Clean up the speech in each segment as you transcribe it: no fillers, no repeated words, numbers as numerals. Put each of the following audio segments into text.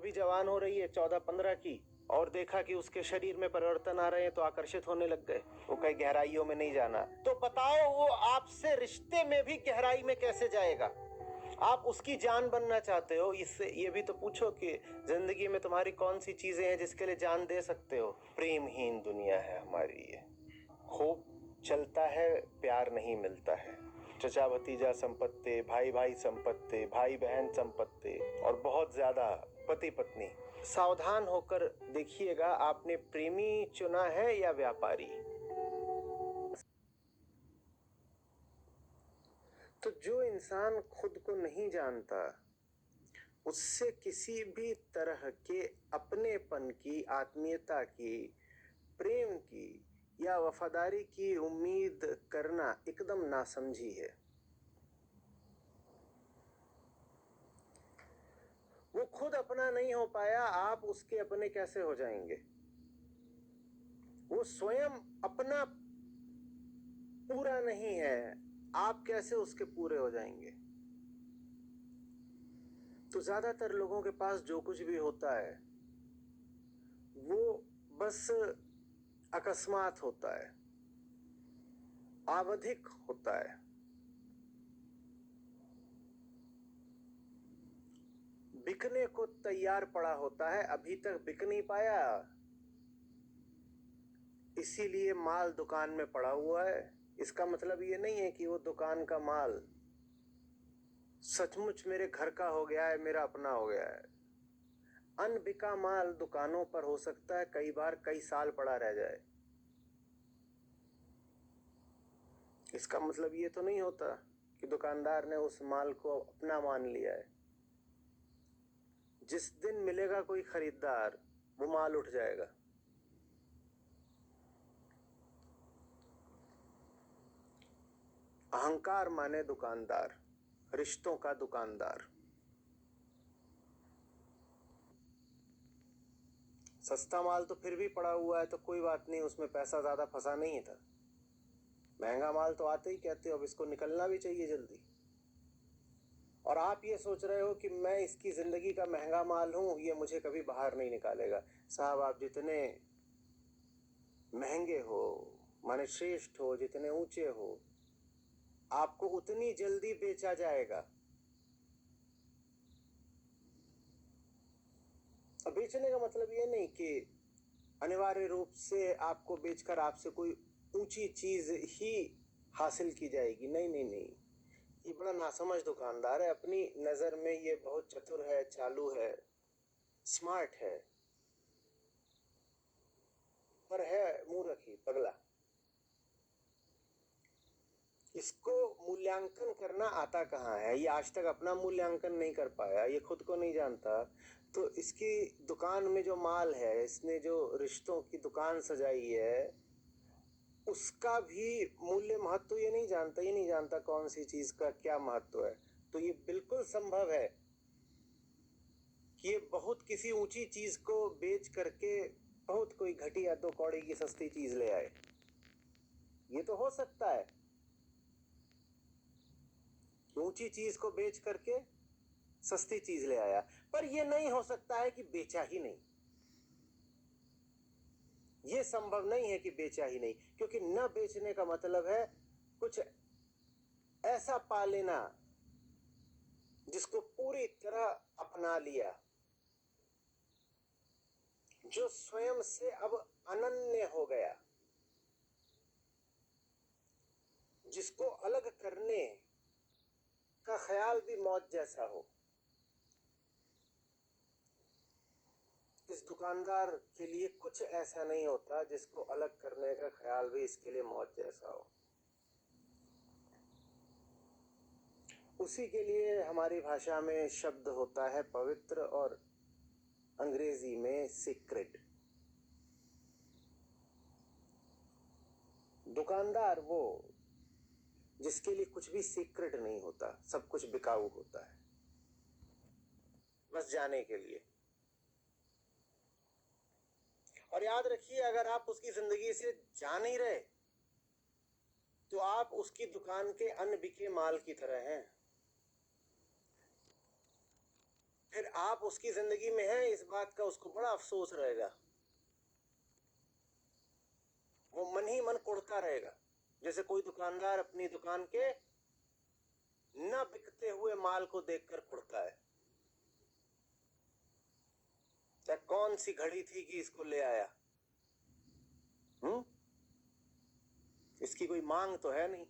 भी जवान हो रही है 14-15 की, और देखा कि उसके शरीर में परिवर्तन आ रहे हैं तो आकर्षित होने लग गए। वो कई गहराइयों में नहीं जाना। तो बताओ वो आपसे रिश्ते में भी गहराई में कैसे जाएगा? आप उसकी जान बनना चाहते हो, इससे ये भी तो पूछो कि जिंदगी में तुम्हारी कौन सी चीजें हैं जिसके लिए जान दे सकते हो? प्रेमहीन दुनिया है हमारी ये। खूब चलता है, प्यार नहीं मिलता है। चचा भतीजा संपत्ति, भाई भाई संपत्ति, भाई बहन संपत्ति, और बहुत ज्यादा पति पत्नी। सावधान होकर देखिएगा, आपने प्रेमी चुना है या व्यापारी? तो जो इंसान खुद को नहीं जानता, उससे किसी भी तरह के अपनेपन की, आत्मीयता की, प्रेम की या वफादारी की उम्मीद करना एकदम नासमझी है। वो खुद अपना नहीं हो पाया, आप उसके अपने कैसे हो जाएंगे? वो स्वयं अपना पूरा नहीं है, आप कैसे उसके पूरे हो जाएंगे? तो ज्यादातर लोगों के पास जो कुछ भी होता है वो बस अकस्मात होता है, आवधिक होता है। बिकने को तैयार पड़ा होता है, अभी तक बिक नहीं पाया, इसीलिए माल दुकान में पड़ा हुआ है। इसका मतलब ये नहीं है कि वो दुकान का माल सचमुच मेरे घर का हो गया है, मेरा अपना हो गया है। अनबिका माल दुकानों पर हो सकता है कई बार कई साल पड़ा रह जाए। इसका मतलब ये तो नहीं होता कि दुकानदार ने उस माल को अपना मान लिया है। जिस दिन मिलेगा कोई खरीदार, वो माल उठ जाएगा। अहंकार माने दुकानदार, रिश्तों का दुकानदार। सस्ता माल तो फिर भी पड़ा हुआ है तो कोई बात नहीं, उसमें पैसा ज्यादा फंसा नहीं था। महंगा माल तो आते ही कहते हो अब इसको निकलना भी चाहिए जल्दी। और आप ये सोच रहे हो कि मैं इसकी जिंदगी का महंगा माल हूं, ये मुझे कभी बाहर नहीं निकालेगा। साहब, आप जितने महंगे हो, माने श्रेष्ठ हो, जितने ऊंचे हो, आपको उतनी जल्दी बेचा जाएगा। अब बेचने का मतलब ये नहीं कि अनिवार्य रूप से आपको बेचकर आपसे कोई ऊंची चीज ही हासिल की जाएगी। नहीं नहीं नहीं, ये बड़ा नासमझ दुकानदार है। अपनी नजर में ये बहुत चतुर है, चालू है, स्मार्ट है, पर है मूर्ख ही, पगला। इसको मूल्यांकन करना आता कहाँ है? ये आज तक अपना मूल्यांकन नहीं कर पाया, ये खुद को नहीं जानता। तो इसकी दुकान में जो माल है, इसने जो रिश्तों की दुकान सजाई है, उसका भी मूल्य महत्व ये नहीं जानता। ये नहीं जानता कौन सी चीज का क्या महत्व है। तो ये बिल्कुल संभव है कि ये बहुत किसी ऊंची चीज को बेच करके बहुत कोई घटिया 2 कौड़ी की सस्ती चीज ले आए। ये तो हो सकता है, ऊंची चीज को बेच करके सस्ती चीज ले आया। पर यह नहीं हो सकता है कि बेचा ही नहीं। यह संभव नहीं है कि बेचा ही नहीं, क्योंकि न बेचने का मतलब है कुछ ऐसा पा लेना जिसको पूरी तरह अपना लिया, जो स्वयं से अब अनन्य हो गया, जिसको अलग करने का ख्याल भी मौत जैसा हो। इस दुकानदार के लिए कुछ ऐसा नहीं होता जिसको अलग करने का ख्याल भी इसके लिए मौत जैसा हो। उसी के लिए हमारी भाषा में शब्द होता है पवित्र, और अंग्रेजी में सीक्रेट। दुकानदार वो जिसके लिए कुछ भी सीक्रेट नहीं होता, सब कुछ बिकाऊ होता है, बस जाने के लिए। और याद रखिए, अगर आप उसकी जिंदगी से जा नहीं रहे तो आप उसकी दुकान के अनबिके माल की तरह हैं। फिर आप उसकी जिंदगी में हैं, इस बात का उसको बड़ा अफसोस रहेगा। वो मन ही मन कुढ़ता रहेगा। जैसे कोई दुकानदार अपनी दुकान के न बिकते हुए माल को देखकर कुढ़ता है, चाहे कौन सी घड़ी थी कि इसको ले आया। इसकी कोई मांग तो है नहीं,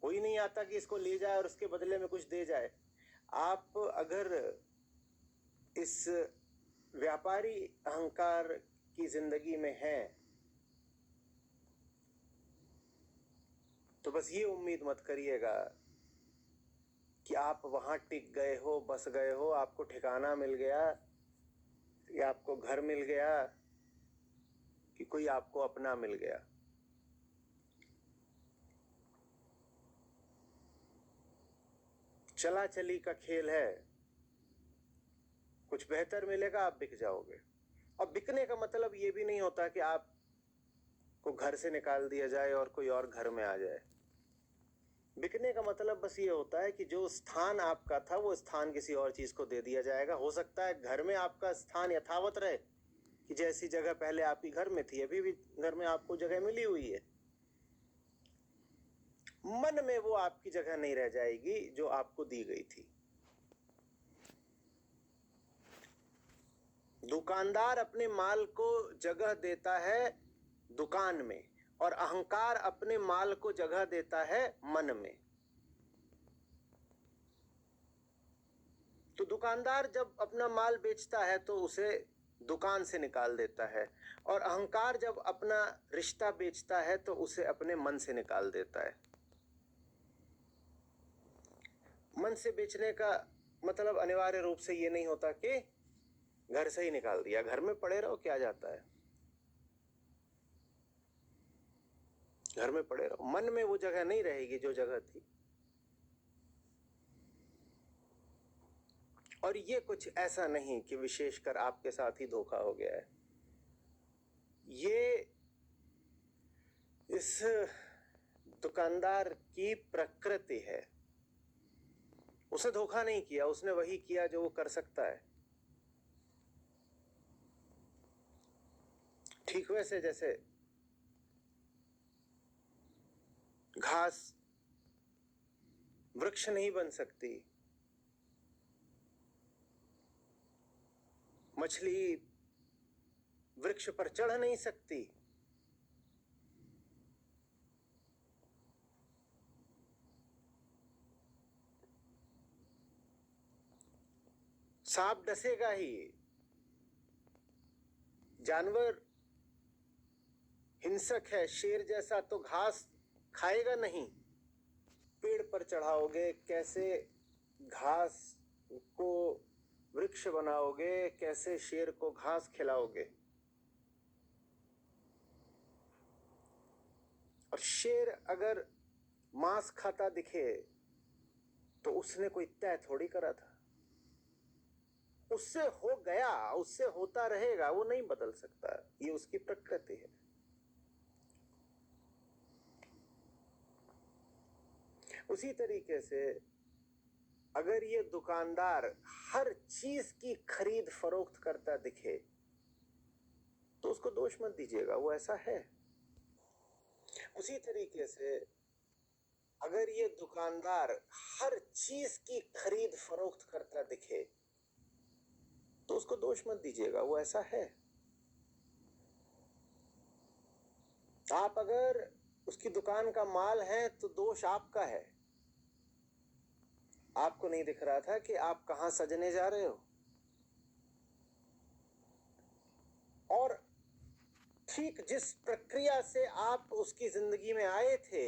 कोई नहीं आता कि इसको ले जाए और उसके बदले में कुछ दे जाए। आप अगर इस व्यापारी अहंकार की जिंदगी में हैं तो बस ये उम्मीद मत करिएगा कि आप वहां टिक गए हो, बस गए हो, आपको ठिकाना मिल गया या आपको घर मिल गया कि कोई आपको अपना मिल गया। चला चली का खेल है, कुछ बेहतर मिलेगा आप बिक जाओगे। और बिकने का मतलब ये भी नहीं होता कि आपको घर से निकाल दिया जाए और कोई और घर में आ जाए। बिकने का मतलब बस ये होता है कि जो स्थान आपका था वो स्थान किसी और चीज को दे दिया जाएगा। हो सकता है घर में आपका स्थान यथावत रहे कि जैसी जगह पहले आपकी घर में थी, अभी भी घर में आपको जगह मिली हुई है। मन में वो आपकी जगह नहीं रह जाएगी जो आपको दी गई थी। दुकानदार अपने माल को जगह देता है दुकान में और अहंकार अपने माल को जगह देता है मन में। तो दुकानदार जब अपना माल बेचता है तो उसे दुकान से निकाल देता है, और अहंकार जब अपना रिश्ता बेचता है तो उसे अपने मन से निकाल देता है। मन से बेचने का मतलब अनिवार्य रूप से ये नहीं होता कि घर से ही निकाल दिया, घर में पड़े रहो, क्या जाता है, घर में पड़े रहो। मन में वो जगह नहीं रहेगी जो जगह थी। और ये कुछ ऐसा नहीं कि विशेषकर आपके साथ ही धोखा हो गया है। ये इस दुकानदार की प्रकृति है। उसे धोखा नहीं किया, उसने वही किया जो वो कर सकता है। ठीक वैसे जैसे घास वृक्ष नहीं बन सकती, मछली वृक्ष पर चढ़ नहीं सकती, सांप डसेगा ही, जानवर हिंसक है शेर जैसा तो घास खाएगा नहीं। पेड़ पर चढ़ाओगे, कैसे घास को वृक्ष बनाओगे, कैसे शेर को घास खिलाओगे। और शेर अगर मांस खाता दिखे तो उसने कोई तय थोड़ी करा था, उससे हो गया, उससे होता रहेगा, वो नहीं बदल सकता, ये उसकी प्रकृति है। उसी तरीके से अगर ये दुकानदार हर चीज की खरीद फरोख्त करता दिखे तो उसको दोष मत दीजिएगा, वो ऐसा है। उसी तरीके से अगर ये दुकानदार हर चीज की खरीद फरोख्त करता दिखे तो उसको दोष मत दीजिएगा, वो ऐसा है। आप अगर उसकी दुकान का माल है तो दोष आपका है। आपको नहीं दिख रहा था कि आप कहां सजने जा रहे हो। और ठीक जिस प्रक्रिया से आप उसकी जिंदगी में आए थे,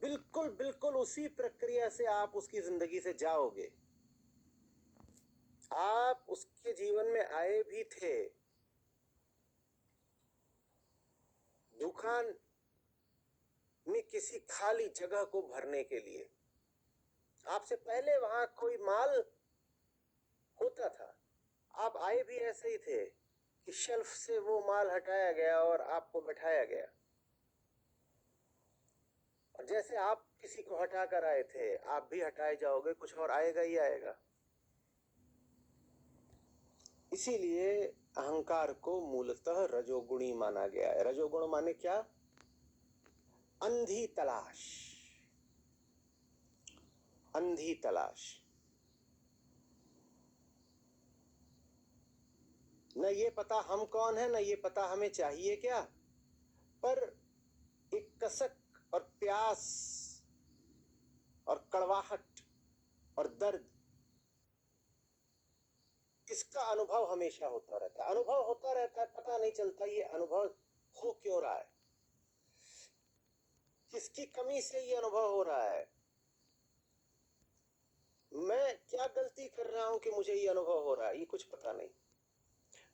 बिल्कुल बिल्कुल उसी प्रक्रिया से आप उसकी जिंदगी से जाओगे। आप उसके जीवन में आए भी थे दुकान में किसी खाली जगह को भरने के लिए। आपसे पहले वहां कोई माल होता था, आप आए भी ऐसे ही थे कि शेल्फ से वो माल हटाया गया और आपको बैठाया गया। और जैसे आप किसी को हटा कर आए थे, आप भी हटाए जाओगे, कुछ और आएगा ही आएगा। इसीलिए अहंकार को मूलतः रजोगुणी माना गया है। रजोगुण माने क्या? अंधी तलाश, अंधी तलाश। न ये पता हम कौन है, न ये पता हमें चाहिए क्या, पर एक कसक और प्यास और कड़वाहट और दर्द, इसका अनुभव हमेशा होता रहता है। अनुभव होता रहता है, पता नहीं चलता ये अनुभव हो क्यों रहा है, किसकी कमी से ये अनुभव हो रहा है, मैं क्या गलती कर रहा हूं कि मुझे ये अनुभव हो रहा है, ये कुछ पता नहीं।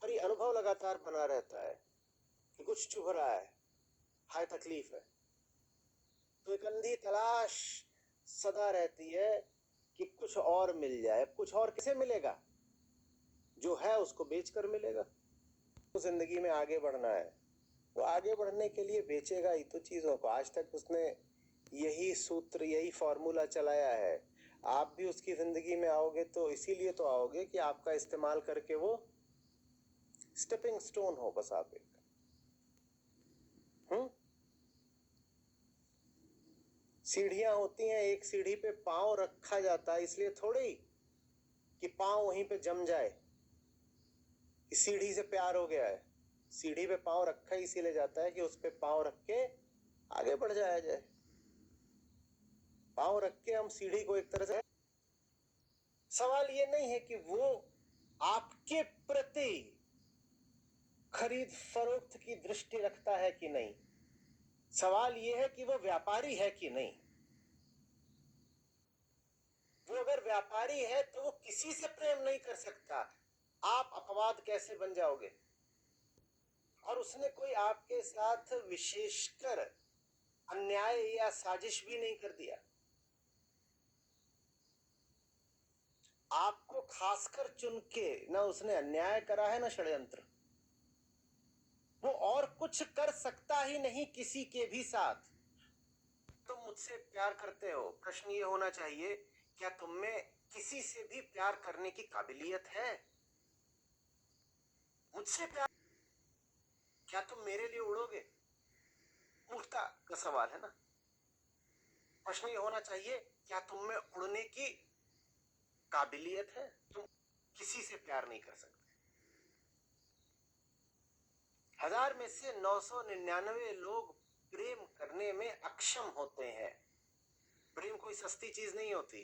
पर ये अनुभव लगातार बना रहता है कि कुछ चुभ रहा है, हाय तकलीफ है। तो एक अंधी तलाश सदा रहती है कि कुछ और मिल जाए। कुछ और किसे मिलेगा? जो है उसको बेचकर मिलेगा। तो जिंदगी में आगे बढ़ना है, वो आगे बढ़ने के लिए बेचेगा ही तो चीजों को। आज तक उसने यही सूत्र, यही फॉर्मूला चलाया है। आप भी उसकी जिंदगी में आओगे तो इसीलिए तो आओगे कि आपका इस्तेमाल करके वो स्टेपिंग स्टोन हो बस आप एक। सीढ़ियां होती हैं, एक सीढ़ी पे पांव रखा जाता है इसलिए थोड़ी कि पांव वहीं पे जम जाए, इस सीढ़ी से प्यार हो गया है। सीढ़ी पे पांव रखा ही इसीलिए जाता है कि उस पे पांव रख के आगे बढ़ जाया जाए। पांव रख के हम सीढ़ी को एक तरह से, सवाल ये नहीं है कि वो आपके प्रति खरीद फरोख्त की दृष्टि रखता है कि नहीं, सवाल ये है कि वो व्यापारी है कि नहीं। वो अगर व्यापारी है तो वो किसी से प्रेम नहीं कर सकता। आप अपवाद कैसे बन जाओगे? और उसने कोई आपके साथ विशेषकर अन्याय या साजिश भी नहीं कर दिया। आपको खासकर चुन के ना उसने अन्याय करा है ना षड्यंत्र। वो और कुछ कर सकता ही नहीं किसी के भी साथ। तुम मुझसे प्यार करते हो, प्रश्न ये होना चाहिए, क्या तुम में किसी से भी प्यार करने की काबिलियत है? मुझसे प्यार, क्या तुम मेरे लिए उड़ोगे? मूर्खता का सवाल है ना। प्रश्न ये होना चाहिए, क्या तुम में उड़ने की काबिलियत है? तुम किसी से प्यार नहीं कर सकते। 1000 में से 999 लोग प्रेम करने में अक्षम होते हैं। प्रेम कोई सस्ती चीज नहीं होती।